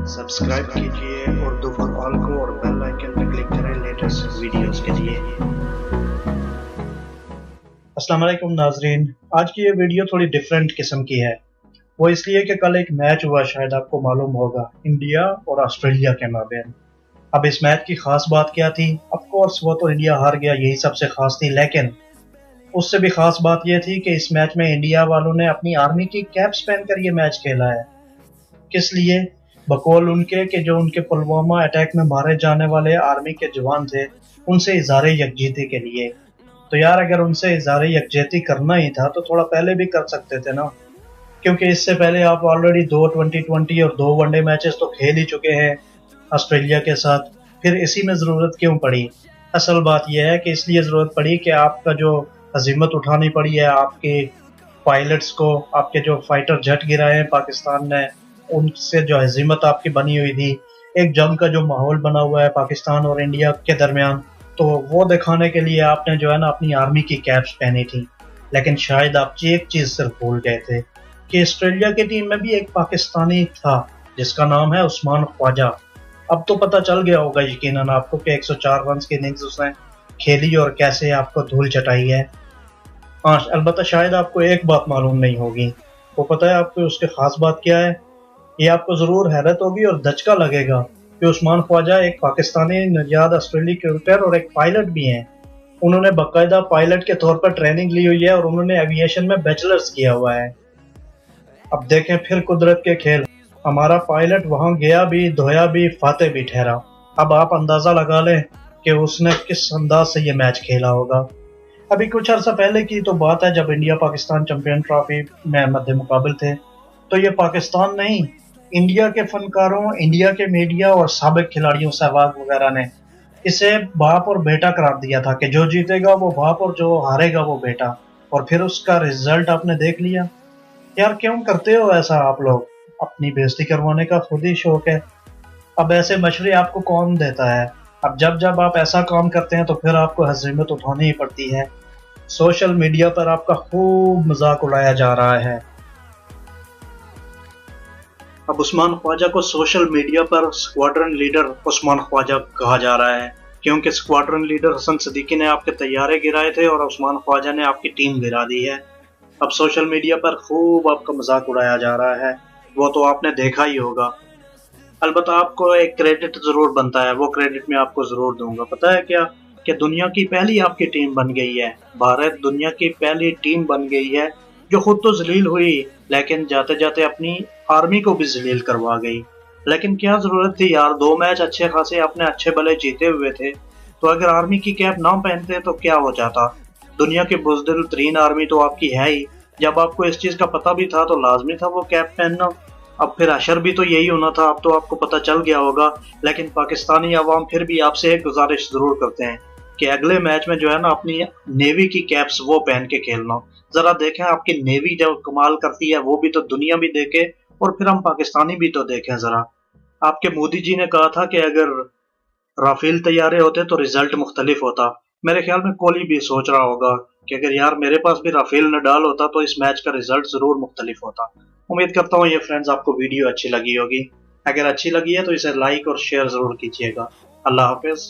Subscribe कीजिए Urdu for all को और बेल आइकन पर क्लिक करें लेटेस्ट वीडियोस के लिए। अस्सलाम वालेकुम नाजरीन, आज की ये वीडियो थोड़ी डिफरेंट किस्म की है। वो इसलिए कि कल एक मैच हुआ, शायद आपको मालूम होगा, इंडिया और ऑस्ट्रेलिया के माबैन। अब इस मैच की खास बात क्या थी? ऑफ कोर्स वो तो इंडिया हार गया, यही सबसे खास थी, लेकिन उससे भी खास बात यह थी कि इस मैच में इंडिया वालों ने अपनी आर्मी की कैप्स पहनकर ये मैच खेला है। किस लिए? बकौल उनके कि जो उनके पुलवामा अटैक में मारे जाने वाले आर्मी के जवान थे, उनसे इज़हार यकजहती के लिए। तो यार, अगर उनसे इज़हार यकजहती करना ही था तो थोड़ा पहले भी कर सकते थे ना, क्योंकि इससे पहले आप ऑलरेडी 2 2020 और 2 वनडे मैचेस तो खेल ही चुके हैं ऑस्ट्रेलिया के साथ। फिर इसी में ज़रूरत क्यों पड़ी? असल बात यह है कि इसलिए ज़रूरत पड़ी कि आपका जो हज़ीमत उठानी पड़ी है आपके पायलट्स को, आपके जो फाइटर जेट गिराए हैं पाकिस्तान ने, उनसे जो हज़ीमत आपकी बनी हुई थी, एक जंग का जो माहौल बना हुआ है पाकिस्तान और इंडिया के दरमियान, तो वो दिखाने के लिए आपने जो है ना अपनी आर्मी की कैप्स पहनी थी। लेकिन शायद आप एक चीज़ सिर्फ भूल गए थे कि ऑस्ट्रेलिया की टीम में भी एक पाकिस्तानी था जिसका नाम है उस्मान ख्वाजा। अब तो पता चल गया होगा यकीनन आपको कि 104 रन की इनिंग्स उसने खेली और कैसे आपको धूल चटाई है। हाँ, अलबत्ता शायद आपको एक बात मालूम नहीं होगी। वो पता है आपको उसकी खास बात क्या है? ये आपको ज़रूर हैरत होगी और धचका लगेगा कि उस्मान ख्वाजा एक पाकिस्तानी निजात ऑस्ट्रेलिया क्रिकेटर और एक पायलट भी हैं। उन्होंने बाकायदा पायलट के तौर पर ट्रेनिंग ली हुई है और उन्होंने एविएशन में बैचलर्स किया हुआ है। अब देखें फिर कुदरत के खेल, हमारा पायलट वहां गया भी, धोया भी, फाते भी ठहरा। अब आप अंदाज़ा लगा लें कि उसने किस अंदाज से ये मैच खेला होगा। अभी कुछ अर्सा पहले की तो बात है, जब इंडिया पाकिस्तान चैंपियन ट्रॉफी में मद्दे मुकाबिल थे, तो ये पाकिस्तान नहीं, इंडिया के फनकारों, इंडिया के मीडिया और साबिक खिलाड़ियों, सहवाग वगैरह ने इसे बाप और बेटा करार दिया था कि जो जीतेगा वो बाप और जो हारेगा वो बेटा। और फिर उसका रिजल्ट आपने देख लिया। यार, क्यों करते हो ऐसा आप लोग? अपनी बेइज्जती करवाने का खुद ही शौक है। अब ऐसे मशवरे आपको कौन देता है? अब जब जब आप ऐसा काम करते हैं तो फिर आपको हज़ीमत उठानी ही पड़ती है। सोशल मीडिया पर आपका खूब मजाक उड़ाया जा रहा है। अब उस्मान ख्वाजा को सोशल मीडिया पर स्क्वाड्रन लीडर उस्मान ख्वाजा कहा जा रहा है, क्योंकि स्क्वाड्रन लीडर हसन सिद्दीकी ने आपके तैयारे गिराए थे और उस्मान ख्वाजा ने आपकी टीम गिरा दी है। अब सोशल मीडिया पर खूब आपका मजाक उड़ाया जा रहा है, वो तो आपने देखा ही होगा। अलबत्ता आपको एक क्रेडिट ज़रूर बनता है, वो क्रेडिट मैं आपको ज़रूर दूंगा। पता है क्या कि दुनिया की पहली आपकी टीम बन गई है। भारत दुनिया की पहली टीम बन गई है जो खुद तो जलील हुई, लेकिन जाते जाते अपनी आर्मी को भी जलील करवा गई। लेकिन क्या ज़रूरत थी यार? 2 मैच अच्छे खासे आपने अच्छे भले जीते हुए थे, तो अगर आर्मी की कैप ना पहनते तो क्या हो जाता? दुनिया की बुज़दिल तरीन आर्मी तो आपकी है ही। जब आपको इस चीज़ का पता भी था तो लाजमी था वो कैप पहनना। अब फिर अशर भी तो यही होना था, अब तो आपको पता चल गया होगा। लेकिन पाकिस्तानी अवाम फिर भी आपसे एक गुजारिश ज़रूर करते हैं कि अगले मैच में जो है ना अपनी नेवी की कैप्स वो पहन के खेलना। ज़रा देखें आपकी नेवी जब कमाल करती है, वो भी तो दुनिया भी देखे और फिर हम पाकिस्तानी भी तो देखें ज़रा। आपके मोदी जी ने कहा था कि अगर राफेल तैयारे होते तो रिजल्ट मुख्तलिफ होता। मेरे ख्याल में कोहली भी सोच रहा होगा कि अगर यार मेरे पास भी राफेल नडाल होता तो इस मैच का रिजल्ट ज़रूर मुख्तलिफ होता। उम्मीद करता हूँ ये फ्रेंड्स आपको वीडियो अच्छी लगी होगी। अगर अच्छी लगी है तो इसे लाइक और शेयर ज़रूर कीजिएगा। अल्लाह हाफिज़।